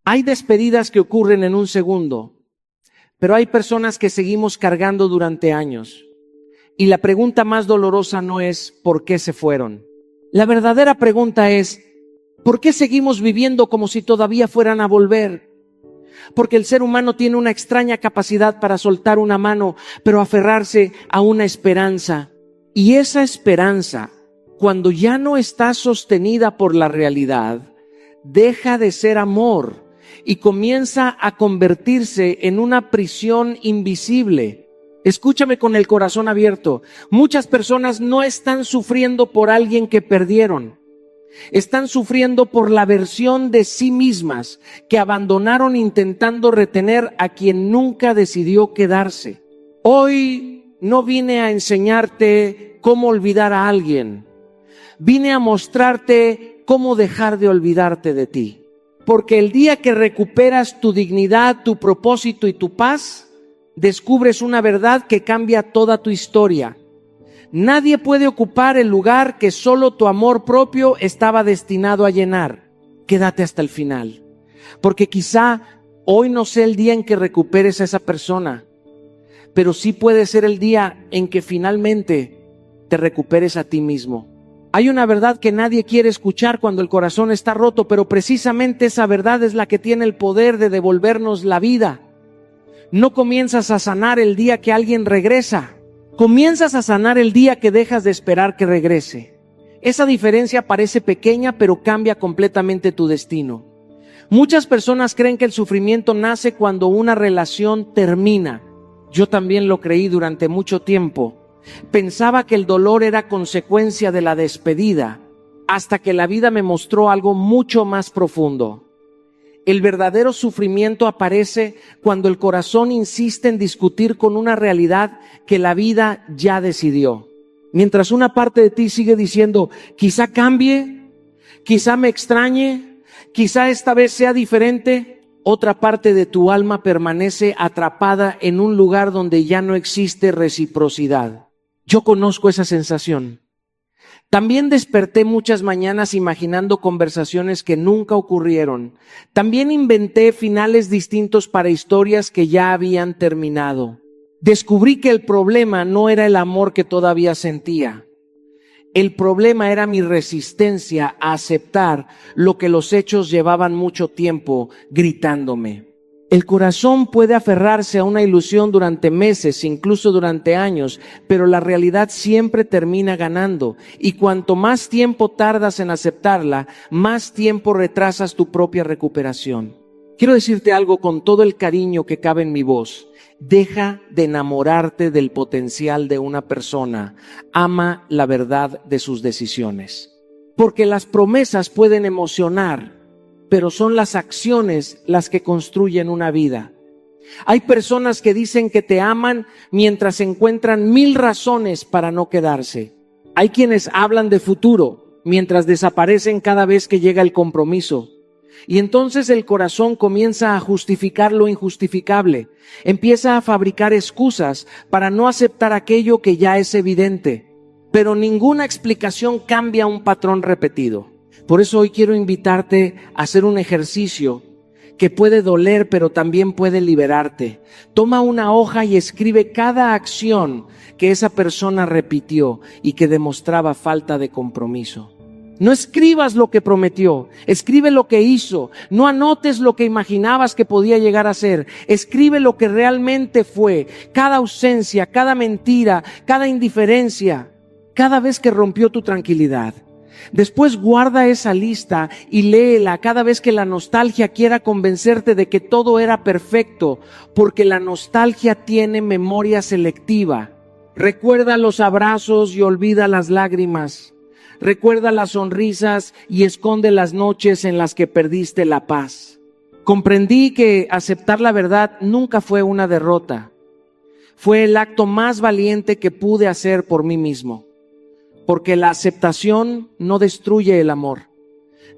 Hay despedidas que ocurren en un segundo, pero hay personas que seguimos cargando durante años. Y la pregunta más dolorosa no es ¿por qué se fueron? La verdadera pregunta es ¿por qué seguimos viviendo como si todavía fueran a volver? Porque el ser humano tiene una extraña capacidad para soltar una mano, pero aferrarse a una esperanza. Y esa esperanza, cuando ya no está sostenida por la realidad, deja de ser amor y comienza a convertirse en una prisión invisible. Escúchame con el corazón abierto. Muchas personas no están sufriendo por alguien que perdieron. Están sufriendo por la versión de sí mismas que abandonaron intentando retener a quien nunca decidió quedarse. Hoy no vine a enseñarte cómo olvidar a alguien. Vine a mostrarte cómo dejar de olvidarte de ti. Porque el día que recuperas tu dignidad, tu propósito y tu paz, descubres una verdad que cambia toda tu historia. Nadie puede ocupar el lugar que solo tu amor propio estaba destinado a llenar. Quédate hasta el final. Porque quizá hoy no sea el día en que recuperes a esa persona, pero sí puede ser el día en que finalmente te recuperes a ti mismo. Hay una verdad que nadie quiere escuchar cuando el corazón está roto, pero precisamente esa verdad es la que tiene el poder de devolvernos la vida. No comienzas a sanar el día que alguien regresa. Comienzas a sanar el día que dejas de esperar que regrese. Esa diferencia parece pequeña, pero cambia completamente tu destino. Muchas personas creen que el sufrimiento nace cuando una relación termina. Yo también lo creí durante mucho tiempo. Pensaba que el dolor era consecuencia de la despedida, hasta que la vida me mostró algo mucho más profundo. El verdadero sufrimiento aparece cuando el corazón insiste en discutir con una realidad que la vida ya decidió. Mientras una parte de ti sigue diciendo, quizá cambie, quizá me extrañe, quizá esta vez sea diferente, otra parte de tu alma permanece atrapada en un lugar donde ya no existe reciprocidad. Yo conozco esa sensación. También desperté muchas mañanas imaginando conversaciones que nunca ocurrieron. También inventé finales distintos para historias que ya habían terminado. Descubrí que el problema no era el amor que todavía sentía. El problema era mi resistencia a aceptar lo que los hechos llevaban mucho tiempo gritándome. El corazón puede aferrarse a una ilusión durante meses, incluso durante años, pero la realidad siempre termina ganando. Y cuanto más tiempo tardas en aceptarla, más tiempo retrasas tu propia recuperación. Quiero decirte algo con todo el cariño que cabe en mi voz. Deja de enamorarte del potencial de una persona. Ama la verdad de sus decisiones. Porque las promesas pueden emocionar, pero son las acciones las que construyen una vida. Hay personas que dicen que te aman mientras encuentran 1000 razones para no quedarse. Hay quienes hablan de futuro mientras desaparecen cada vez que llega el compromiso. Y entonces el corazón comienza a justificar lo injustificable. Empieza a fabricar excusas para no aceptar aquello que ya es evidente. Pero ninguna explicación cambia un patrón repetido. Por eso hoy quiero invitarte a hacer un ejercicio que puede doler, pero también puede liberarte. Toma una hoja y escribe cada acción que esa persona repitió y que demostraba falta de compromiso. No escribas lo que prometió, escribe lo que hizo. No anotes lo que imaginabas que podía llegar a ser. Escribe lo que realmente fue. Cada ausencia, cada mentira, cada indiferencia, cada vez que rompió tu tranquilidad. Después guarda esa lista y léela cada vez que la nostalgia quiera convencerte de que todo era perfecto, porque la nostalgia tiene memoria selectiva. Recuerda los abrazos y olvida las lágrimas. Recuerda las sonrisas y esconde las noches en las que perdiste la paz. Comprendí que aceptar la verdad nunca fue una derrota. Fue el acto más valiente que pude hacer por mí mismo. Porque la aceptación no destruye el amor,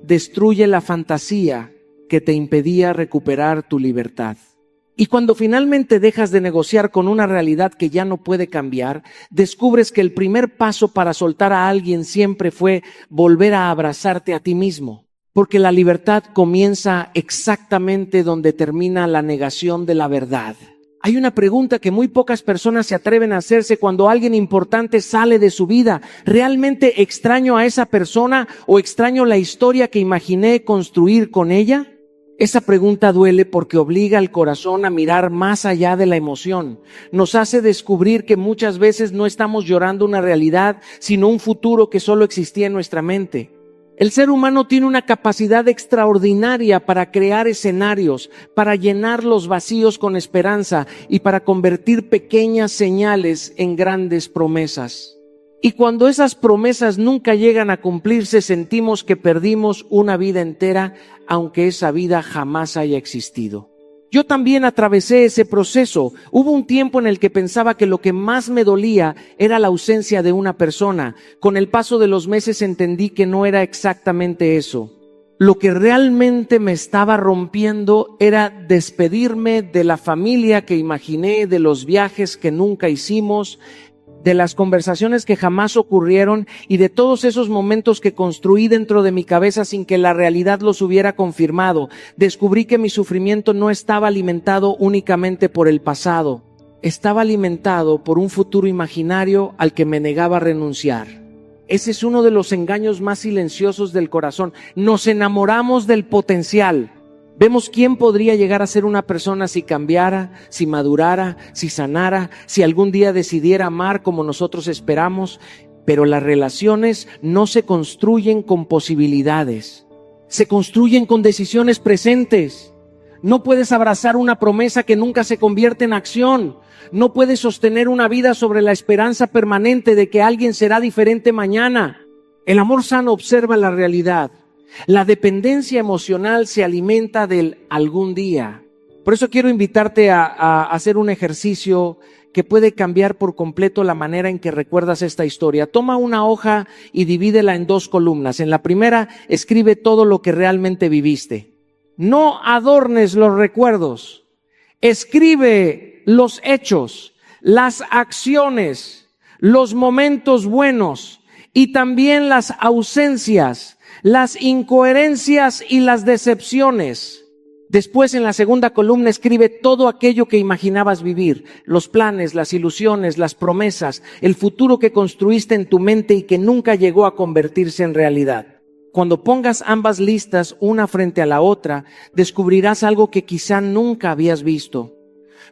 destruye la fantasía que te impedía recuperar tu libertad. Y cuando finalmente dejas de negociar con una realidad que ya no puede cambiar, descubres que el primer paso para soltar a alguien siempre fue volver a abrazarte a ti mismo. Porque la libertad comienza exactamente donde termina la negación de la verdad. Hay una pregunta que muy pocas personas se atreven a hacerse cuando alguien importante sale de su vida. ¿Realmente extraño a esa persona o extraño la historia que imaginé construir con ella? Esa pregunta duele porque obliga al corazón a mirar más allá de la emoción. Nos hace descubrir que muchas veces no estamos llorando una realidad, sino un futuro que solo existía en nuestra mente. El ser humano tiene una capacidad extraordinaria para crear escenarios, para llenar los vacíos con esperanza y para convertir pequeñas señales en grandes promesas. Y cuando esas promesas nunca llegan a cumplirse, sentimos que perdimos una vida entera, aunque esa vida jamás haya existido. Yo también atravesé ese proceso. Hubo un tiempo en el que pensaba que lo que más me dolía era la ausencia de una persona. Con el paso de los meses entendí que no era exactamente eso. Lo que realmente me estaba rompiendo era despedirme de la familia que imaginé, de los viajes que nunca hicimos, de las conversaciones que jamás ocurrieron y de todos esos momentos que construí dentro de mi cabeza sin que la realidad los hubiera confirmado. Descubrí que mi sufrimiento no estaba alimentado únicamente por el pasado, estaba alimentado por un futuro imaginario al que me negaba a renunciar. Ese es uno de los engaños más silenciosos del corazón. Nos enamoramos del potencial. Vemos quién podría llegar a ser una persona si cambiara, si madurara, si sanara, si algún día decidiera amar como nosotros esperamos. Pero las relaciones no se construyen con posibilidades, se construyen con decisiones presentes. No puedes abrazar una promesa que nunca se convierte en acción. No puedes sostener una vida sobre la esperanza permanente de que alguien será diferente mañana. El amor sano observa la realidad. La dependencia emocional se alimenta del algún día. Por eso quiero invitarte a hacer un ejercicio que puede cambiar por completo la manera en que recuerdas esta historia. Toma una hoja y divídela en 2 columnas. En la primera, escribe todo lo que realmente viviste. No adornes los recuerdos. Escribe los hechos, las acciones, los momentos buenos y también las ausencias, las incoherencias y las decepciones. Después, en la segunda columna, escribe todo aquello que imaginabas vivir, los planes, las ilusiones, las promesas, el futuro que construiste en tu mente y que nunca llegó a convertirse en realidad. Cuando pongas ambas listas una frente a la otra, descubrirás algo que quizá nunca habías visto.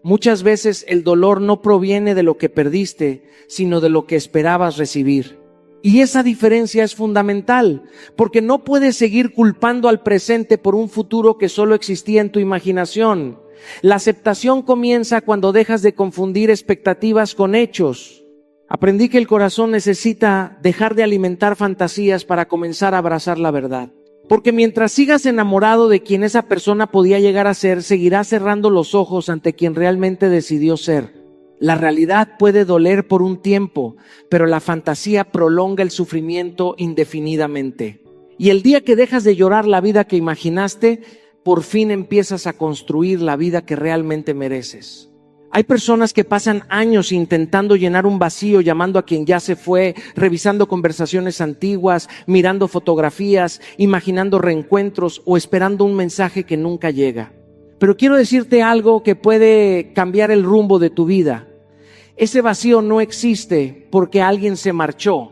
Muchas veces el dolor no proviene de lo que perdiste, sino de lo que esperabas recibir. Y esa diferencia es fundamental, porque no puedes seguir culpando al presente por un futuro que solo existía en tu imaginación. La aceptación comienza cuando dejas de confundir expectativas con hechos. Aprendí que el corazón necesita dejar de alimentar fantasías para comenzar a abrazar la verdad. Porque mientras sigas enamorado de quien esa persona podía llegar a ser, seguirás cerrando los ojos ante quien realmente decidió ser. La realidad puede doler por un tiempo, pero la fantasía prolonga el sufrimiento indefinidamente. Y el día que dejas de llorar la vida que imaginaste, por fin empiezas a construir la vida que realmente mereces. Hay personas que pasan años intentando llenar un vacío, llamando a quien ya se fue, revisando conversaciones antiguas, mirando fotografías, imaginando reencuentros o esperando un mensaje que nunca llega. Pero quiero decirte algo que puede cambiar el rumbo de tu vida. Ese vacío no existe porque alguien se marchó.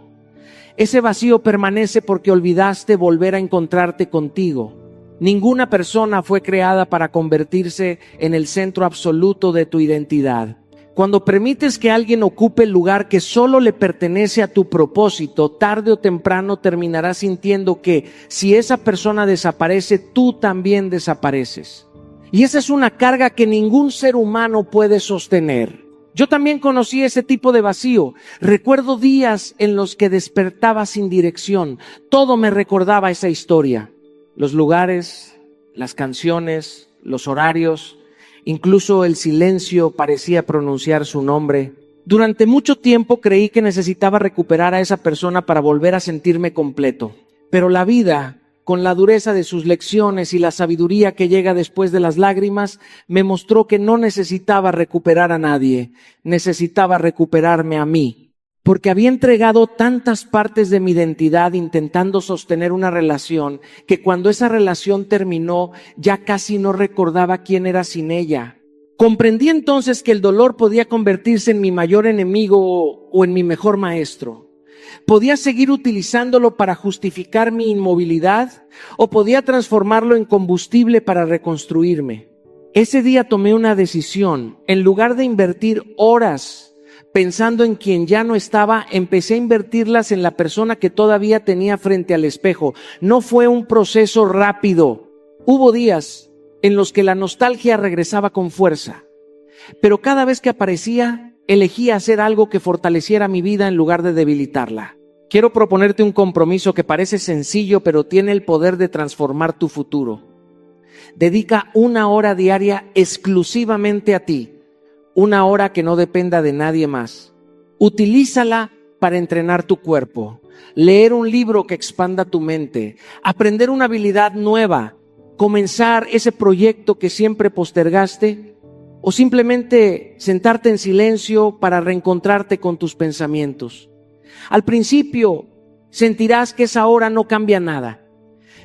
Ese vacío permanece porque olvidaste volver a encontrarte contigo. Ninguna persona fue creada para convertirse en el centro absoluto de tu identidad. Cuando permites que alguien ocupe el lugar que solo le pertenece a tu propósito, tarde o temprano terminarás sintiendo que si esa persona desaparece, tú también desapareces. Y esa es una carga que ningún ser humano puede sostener. Yo también conocí ese tipo de vacío. Recuerdo días en los que despertaba sin dirección. Todo me recordaba esa historia. Los lugares, las canciones, los horarios, incluso el silencio parecía pronunciar su nombre. Durante mucho tiempo creí que necesitaba recuperar a esa persona para volver a sentirme completo. Pero la vida, con la dureza de sus lecciones y la sabiduría que llega después de las lágrimas, me mostró que no necesitaba recuperar a nadie, necesitaba recuperarme a mí. porque había entregado tantas partes de mi identidad intentando sostener una relación, que cuando esa relación terminó, ya casi no recordaba quién era sin ella. Comprendí entonces que el dolor podía convertirse en mi mayor enemigo o en mi mejor maestro. Podía seguir utilizándolo para justificar mi inmovilidad o podía transformarlo en combustible para reconstruirme. Ese día tomé una decisión. En lugar de invertir horas pensando en quien ya no estaba, empecé a invertirlas en la persona que todavía tenía frente al espejo. No fue un proceso rápido. Hubo días en los que la nostalgia regresaba con fuerza, pero cada vez que aparecía, elegía hacer algo que fortaleciera mi vida en lugar de debilitarla. Quiero proponerte un compromiso que parece sencillo, pero tiene el poder de transformar tu futuro. Dedica 1 hora diaria exclusivamente a ti. 1 hora que no dependa de nadie más. Utilízala para entrenar tu cuerpo, leer un libro que expanda tu mente, aprender una habilidad nueva, comenzar ese proyecto que siempre postergaste, o simplemente sentarte en silencio para reencontrarte con tus pensamientos. Al principio sentirás que esa hora no cambia nada,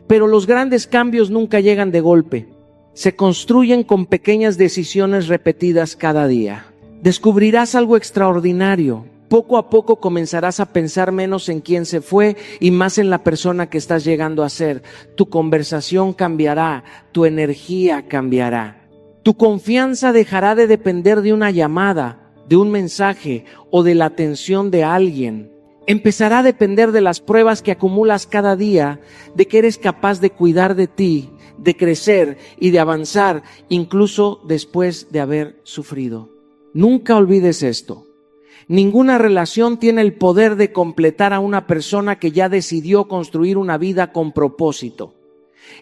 pero los grandes cambios nunca llegan de golpe. Se construyen con pequeñas decisiones repetidas cada día. Descubrirás algo extraordinario. Poco a poco comenzarás a pensar menos en quién se fue y más en la persona que estás llegando a ser. Tu conversación cambiará, tu energía cambiará. Tu confianza dejará de depender de una llamada, de un mensaje o de la atención de alguien. Empezará a depender de las pruebas que acumulas cada día, de que eres capaz de cuidar de ti, de crecer y de avanzar, incluso después de haber sufrido. Nunca olvides esto. Ninguna relación tiene el poder de completar a una persona que ya decidió construir una vida con propósito.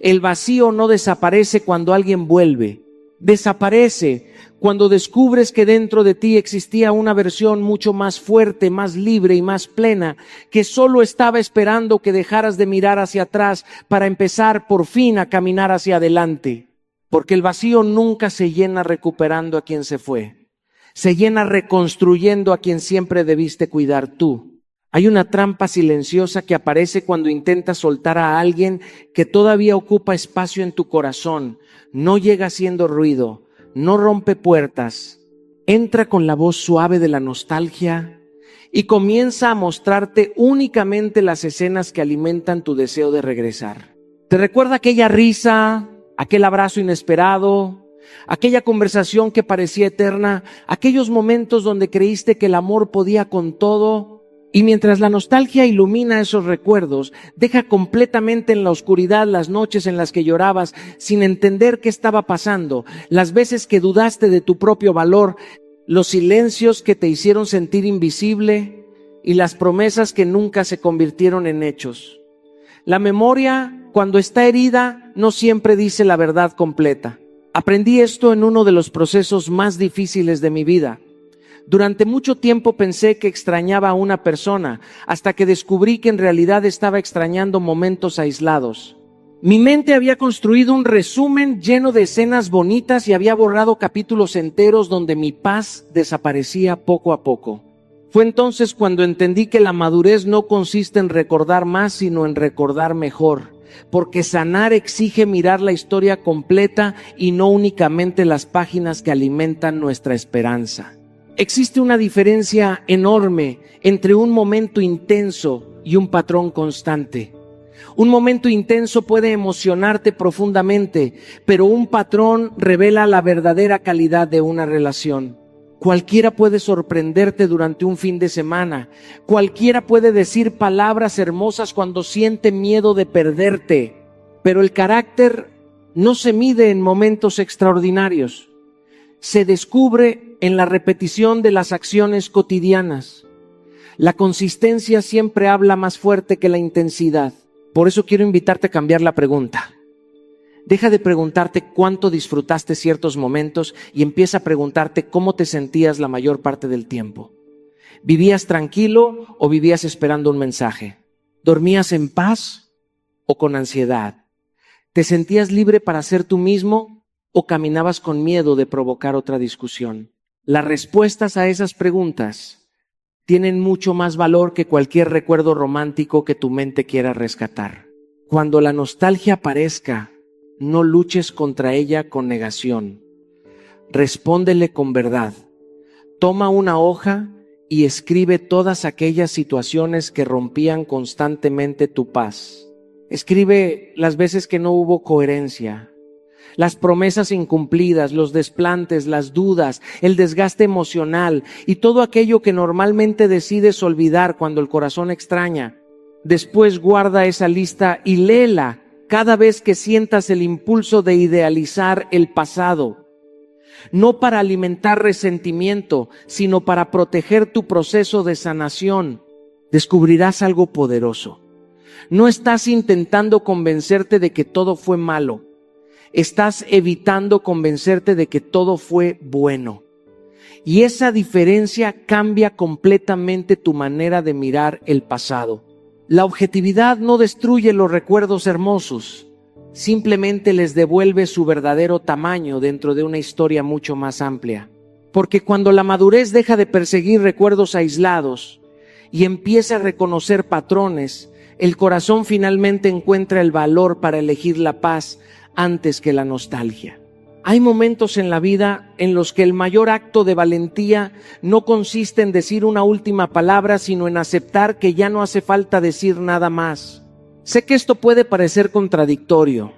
El vacío no desaparece cuando alguien vuelve. Desaparece cuando descubres que dentro de ti existía una versión mucho más fuerte, más libre y más plena, que solo estaba esperando que dejaras de mirar hacia atrás para empezar por fin a caminar hacia adelante. Porque el vacío nunca se llena recuperando a quien se fue. Se llena reconstruyendo a quien siempre debiste cuidar tú. Hay una trampa silenciosa que aparece cuando intentas soltar a alguien que todavía ocupa espacio en tu corazón. No llega haciendo ruido, no rompe puertas, entra con la voz suave de la nostalgia y comienza a mostrarte únicamente las escenas que alimentan tu deseo de regresar. ¿Te recuerda aquella risa, aquel abrazo inesperado, aquella conversación que parecía eterna, aquellos momentos donde creíste que el amor podía con todo? Y mientras la nostalgia ilumina esos recuerdos, deja completamente en la oscuridad las noches en las que llorabas sin entender qué estaba pasando, las veces que dudaste de tu propio valor, los silencios que te hicieron sentir invisible y las promesas que nunca se convirtieron en hechos. La memoria, cuando está herida, no siempre dice la verdad completa. Aprendí esto en uno de los procesos más difíciles de mi vida. Durante mucho tiempo pensé que extrañaba a una persona, hasta que descubrí que en realidad estaba extrañando momentos aislados. Mi mente había construido un resumen lleno de escenas bonitas y había borrado capítulos enteros donde mi paz desaparecía poco a poco. Fue entonces cuando entendí que la madurez no consiste en recordar más, sino en recordar mejor. Porque sanar exige mirar la historia completa y no únicamente las páginas que alimentan nuestra esperanza. Existe una diferencia enorme entre un momento intenso y un patrón constante. Un momento intenso puede emocionarte profundamente, pero un patrón revela la verdadera calidad de una relación. Cualquiera puede sorprenderte durante un fin de semana. Cualquiera puede decir palabras hermosas cuando siente miedo de perderte. Pero el carácter no se mide en momentos extraordinarios. Se descubre en la repetición de las acciones cotidianas. La consistencia siempre habla más fuerte que la intensidad. Por eso quiero invitarte a cambiar la pregunta. Deja de preguntarte cuánto disfrutaste ciertos momentos y empieza a preguntarte cómo te sentías la mayor parte del tiempo. ¿Vivías tranquilo o vivías esperando un mensaje? ¿Dormías en paz o con ansiedad? ¿Te sentías libre para ser tú mismo o caminabas con miedo de provocar otra discusión? Las respuestas a esas preguntas tienen mucho más valor que cualquier recuerdo romántico que tu mente quiera rescatar. Cuando la nostalgia aparezca, no luches contra ella con negación. Respóndele con verdad. Toma una hoja y escribe todas aquellas situaciones que rompían constantemente tu paz. Escribe las veces que no hubo coherencia, las promesas incumplidas, los desplantes, las dudas, el desgaste emocional y todo aquello que normalmente decides olvidar cuando el corazón extraña. Después guarda esa lista y léela cada vez que sientas el impulso de idealizar el pasado. No para alimentar resentimiento, sino para proteger tu proceso de sanación. Descubrirás algo poderoso. No estás intentando convencerte de que todo fue malo. Estás evitando convencerte de que todo fue bueno. Y esa diferencia cambia completamente tu manera de mirar el pasado. La objetividad no destruye los recuerdos hermosos, simplemente les devuelve su verdadero tamaño dentro de una historia mucho más amplia. Porque cuando la madurez deja de perseguir recuerdos aislados y empieza a reconocer patrones, el corazón finalmente encuentra el valor para elegir la paz antes que la nostalgia. Hay momentos en la vida en los que el mayor acto de valentía no consiste en decir una última palabra, sino en aceptar que ya no hace falta decir nada más. Sé que esto puede parecer contradictorio,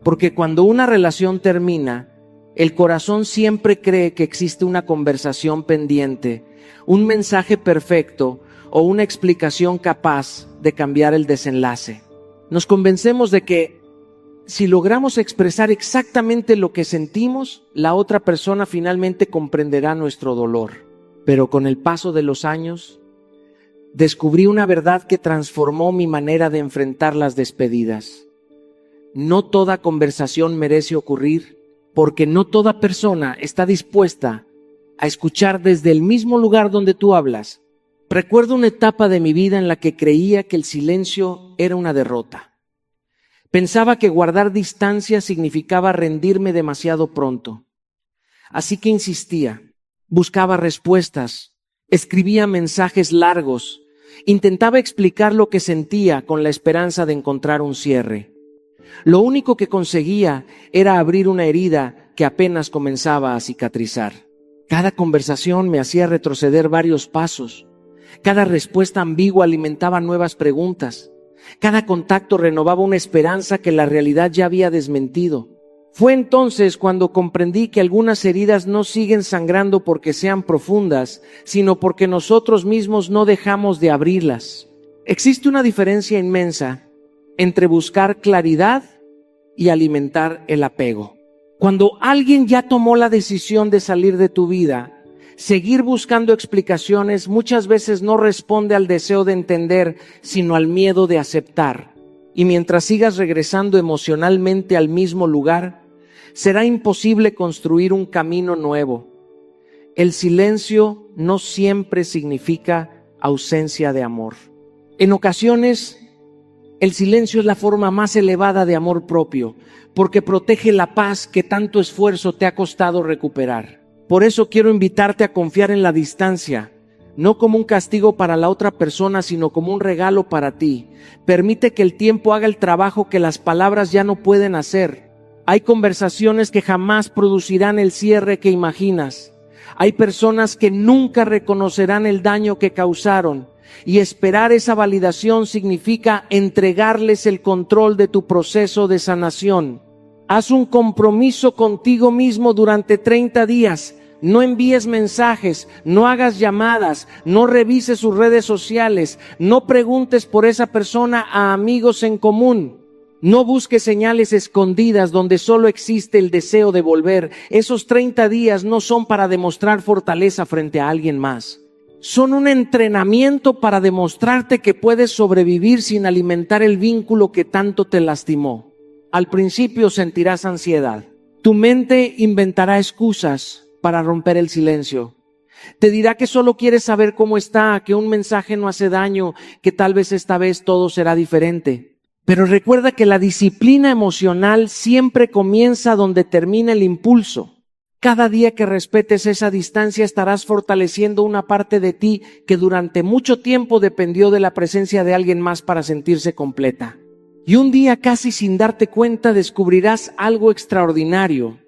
porque cuando una relación termina, el corazón siempre cree que existe una conversación pendiente, un mensaje perfecto o una explicación capaz de cambiar el desenlace. Nos convencemos de que si logramos expresar exactamente lo que sentimos, la otra persona finalmente comprenderá nuestro dolor. Pero con el paso de los años, descubrí una verdad que transformó mi manera de enfrentar las despedidas. No toda conversación merece ocurrir, porque no toda persona está dispuesta a escuchar desde el mismo lugar donde tú hablas. Recuerdo una etapa de mi vida en la que creía que el silencio era una derrota. Pensaba que guardar distancia significaba rendirme demasiado pronto. Así que insistía, buscaba respuestas, escribía mensajes largos, intentaba explicar lo que sentía con la esperanza de encontrar un cierre. Lo único que conseguía era abrir una herida que apenas comenzaba a cicatrizar. Cada conversación me hacía retroceder varios pasos. Cada respuesta ambigua alimentaba nuevas preguntas. Cada contacto renovaba una esperanza que la realidad ya había desmentido. Fue entonces cuando comprendí que algunas heridas no siguen sangrando porque sean profundas, sino porque nosotros mismos no dejamos de abrirlas. Existe una diferencia inmensa entre buscar claridad y alimentar el apego. Cuando alguien ya tomó la decisión de salir de tu vida, seguir buscando explicaciones muchas veces no responde al deseo de entender, sino al miedo de aceptar. Y mientras sigas regresando emocionalmente al mismo lugar, será imposible construir un camino nuevo. El silencio no siempre significa ausencia de amor. En ocasiones, el silencio es la forma más elevada de amor propio, porque protege la paz que tanto esfuerzo te ha costado recuperar. Por eso quiero invitarte a confiar en la distancia, no como un castigo para la otra persona, sino como un regalo para ti. Permite que el tiempo haga el trabajo que las palabras ya no pueden hacer. Hay conversaciones que jamás producirán el cierre que imaginas. Hay personas que nunca reconocerán el daño que causaron. Y esperar esa validación significa entregarles el control de tu proceso de sanación. Haz un compromiso contigo mismo durante 30 días. No envíes mensajes, no hagas llamadas, no revises sus redes sociales, no preguntes por esa persona a amigos en común. No busques señales escondidas donde solo existe el deseo de volver. Esos 30 días no son para demostrar fortaleza frente a alguien más. Son un entrenamiento para demostrarte que puedes sobrevivir sin alimentar el vínculo que tanto te lastimó. Al principio sentirás ansiedad. Tu mente inventará excusas para romper el silencio. Te dirá que solo quieres saber cómo está, que un mensaje no hace daño, que tal vez esta vez todo será diferente. Pero recuerda que la disciplina emocional siempre comienza donde termina el impulso. Cada día que respetes esa distancia estarás fortaleciendo una parte de ti que durante mucho tiempo dependió de la presencia de alguien más para sentirse completa. Y un día, casi sin darte cuenta, descubrirás algo extraordinario.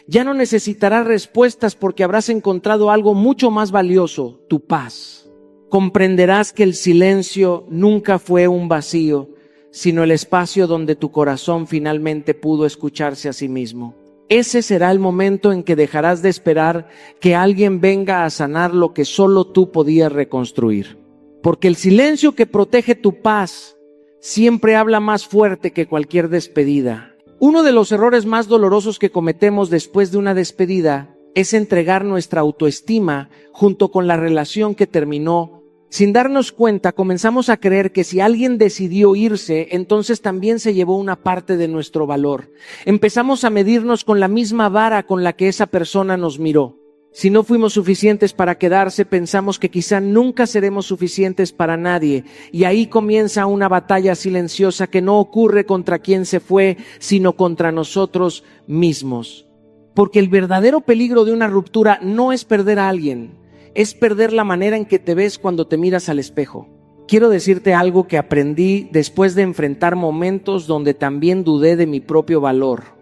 Ya no necesitarás respuestas porque habrás encontrado algo mucho más valioso, tu paz. Comprenderás que el silencio nunca fue un vacío, sino el espacio donde tu corazón finalmente pudo escucharse a sí mismo. Ese será el momento en que dejarás de esperar que alguien venga a sanar lo que solo tú podías reconstruir. Porque el silencio que protege tu paz siempre habla más fuerte que cualquier despedida. Uno de los errores más dolorosos que cometemos después de una despedida es entregar nuestra autoestima junto con la relación que terminó. Sin darnos cuenta, comenzamos a creer que si alguien decidió irse, entonces también se llevó una parte de nuestro valor. Empezamos a medirnos con la misma vara con la que esa persona nos miró. Si no fuimos suficientes para quedarse, pensamos que quizá nunca seremos suficientes para nadie. Y ahí comienza una batalla silenciosa que no ocurre contra quien se fue, sino contra nosotros mismos. Porque el verdadero peligro de una ruptura no es perder a alguien, es perder la manera en que te ves cuando te miras al espejo. Quiero decirte algo que aprendí después de enfrentar momentos donde también dudé de mi propio valor.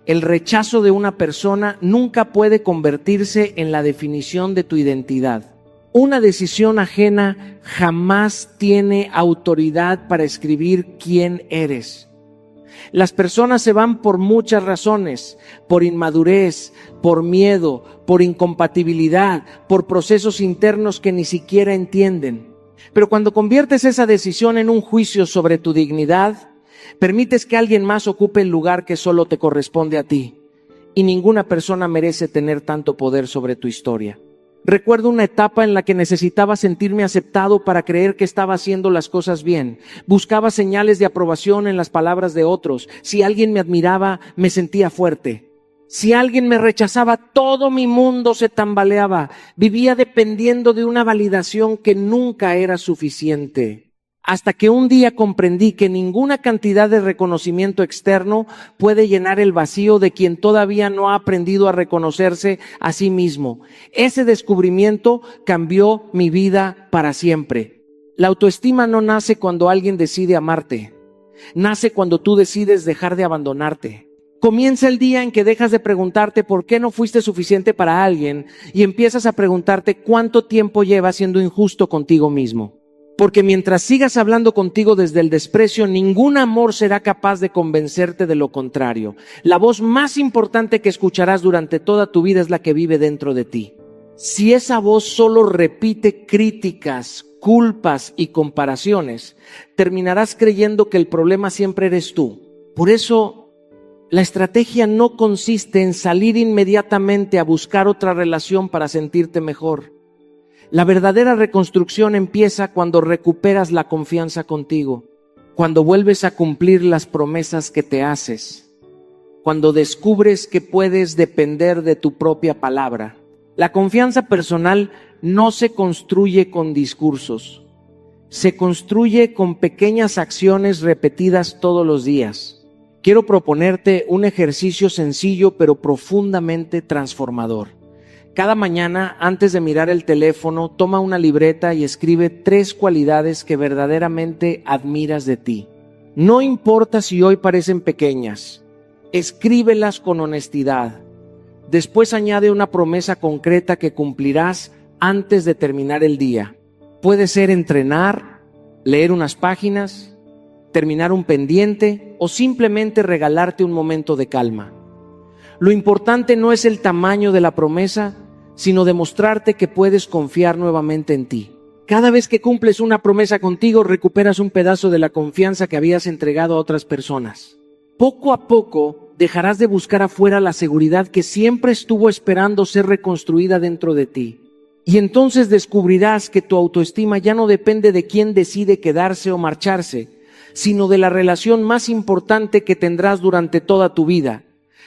El rechazo de una persona nunca puede convertirse en la definición de tu identidad. Una decisión ajena jamás tiene autoridad para escribir quién eres. Las personas se van por muchas razones, por inmadurez, por miedo, por incompatibilidad, por procesos internos que ni siquiera entienden. Pero cuando conviertes esa decisión en un juicio sobre tu dignidad, permites que alguien más ocupe el lugar que solo te corresponde a ti. Y ninguna persona merece tener tanto poder sobre tu historia. Recuerdo una etapa en la que necesitaba sentirme aceptado para creer que estaba haciendo las cosas bien. Buscaba señales de aprobación en las palabras de otros. Si alguien me admiraba, me sentía fuerte. Si alguien me rechazaba, todo mi mundo se tambaleaba. Vivía dependiendo de una validación que nunca era suficiente. Hasta que un día comprendí que ninguna cantidad de reconocimiento externo puede llenar el vacío de quien todavía no ha aprendido a reconocerse a sí mismo. Ese descubrimiento cambió mi vida para siempre. La autoestima no nace cuando alguien decide amarte. Nace cuando tú decides dejar de abandonarte. Comienza el día en que dejas de preguntarte por qué no fuiste suficiente para alguien y empiezas a preguntarte cuánto tiempo llevas siendo injusto contigo mismo. Porque mientras sigas hablando contigo desde el desprecio, ningún amor será capaz de convencerte de lo contrario. La voz más importante que escucharás durante toda tu vida es la que vive dentro de ti. Si esa voz solo repite críticas, culpas y comparaciones, terminarás creyendo que el problema siempre eres tú. Por eso, la estrategia no consiste en salir inmediatamente a buscar otra relación para sentirte mejor. La verdadera reconstrucción empieza cuando recuperas la confianza contigo, cuando vuelves a cumplir las promesas que te haces, cuando descubres que puedes depender de tu propia palabra. La confianza personal no se construye con discursos, se construye con pequeñas acciones repetidas todos los días. Quiero proponerte un ejercicio sencillo pero profundamente transformador. Cada mañana, antes de mirar el teléfono, toma una libreta y escribe 3 cualidades que verdaderamente admiras de ti. No importa si hoy parecen pequeñas, escríbelas con honestidad. Después añade una promesa concreta que cumplirás antes de terminar el día. Puede ser entrenar, leer unas páginas, terminar un pendiente o simplemente regalarte un momento de calma. Lo importante no es el tamaño de la promesa, sino demostrarte que puedes confiar nuevamente en ti. Cada vez que cumples una promesa contigo, recuperas un pedazo de la confianza que habías entregado a otras personas. Poco a poco, dejarás de buscar afuera la seguridad que siempre estuvo esperando ser reconstruida dentro de ti. Y entonces descubrirás que tu autoestima ya no depende de quién decide quedarse o marcharse, sino de la relación más importante que tendrás durante toda tu vida,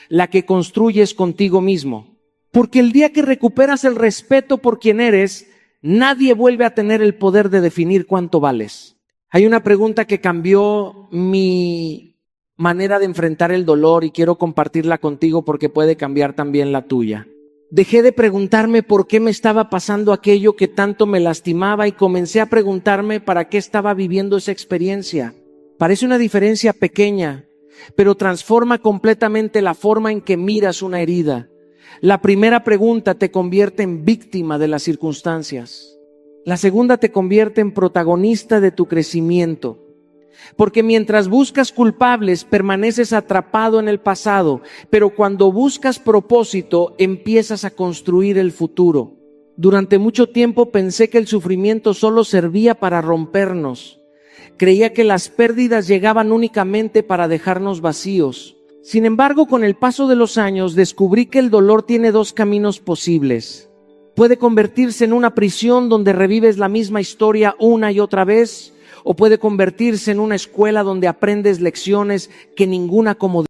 la que construyes contigo mismo. Porque el día que recuperas el respeto por quien eres, nadie vuelve a tener el poder de definir cuánto vales. Hay una pregunta que cambió mi manera de enfrentar el dolor y quiero compartirla contigo porque puede cambiar también la tuya. Dejé de preguntarme por qué me estaba pasando aquello que tanto me lastimaba y comencé a preguntarme para qué estaba viviendo esa experiencia. Parece una diferencia pequeña, pero transforma completamente la forma en que miras una herida. La primera pregunta te convierte en víctima de las circunstancias. La segunda te convierte en protagonista de tu crecimiento. Porque mientras buscas culpables, permaneces atrapado en el pasado, pero cuando buscas propósito, empiezas a construir el futuro. Durante mucho tiempo pensé que el sufrimiento solo servía para rompernos. Creía que las pérdidas llegaban únicamente para dejarnos vacíos. Sin embargo, con el paso de los años, descubrí que el dolor tiene dos caminos posibles. Puede convertirse en una prisión donde revives la misma historia una y otra vez, o puede convertirse en una escuela donde aprendes lecciones que ninguna comodidad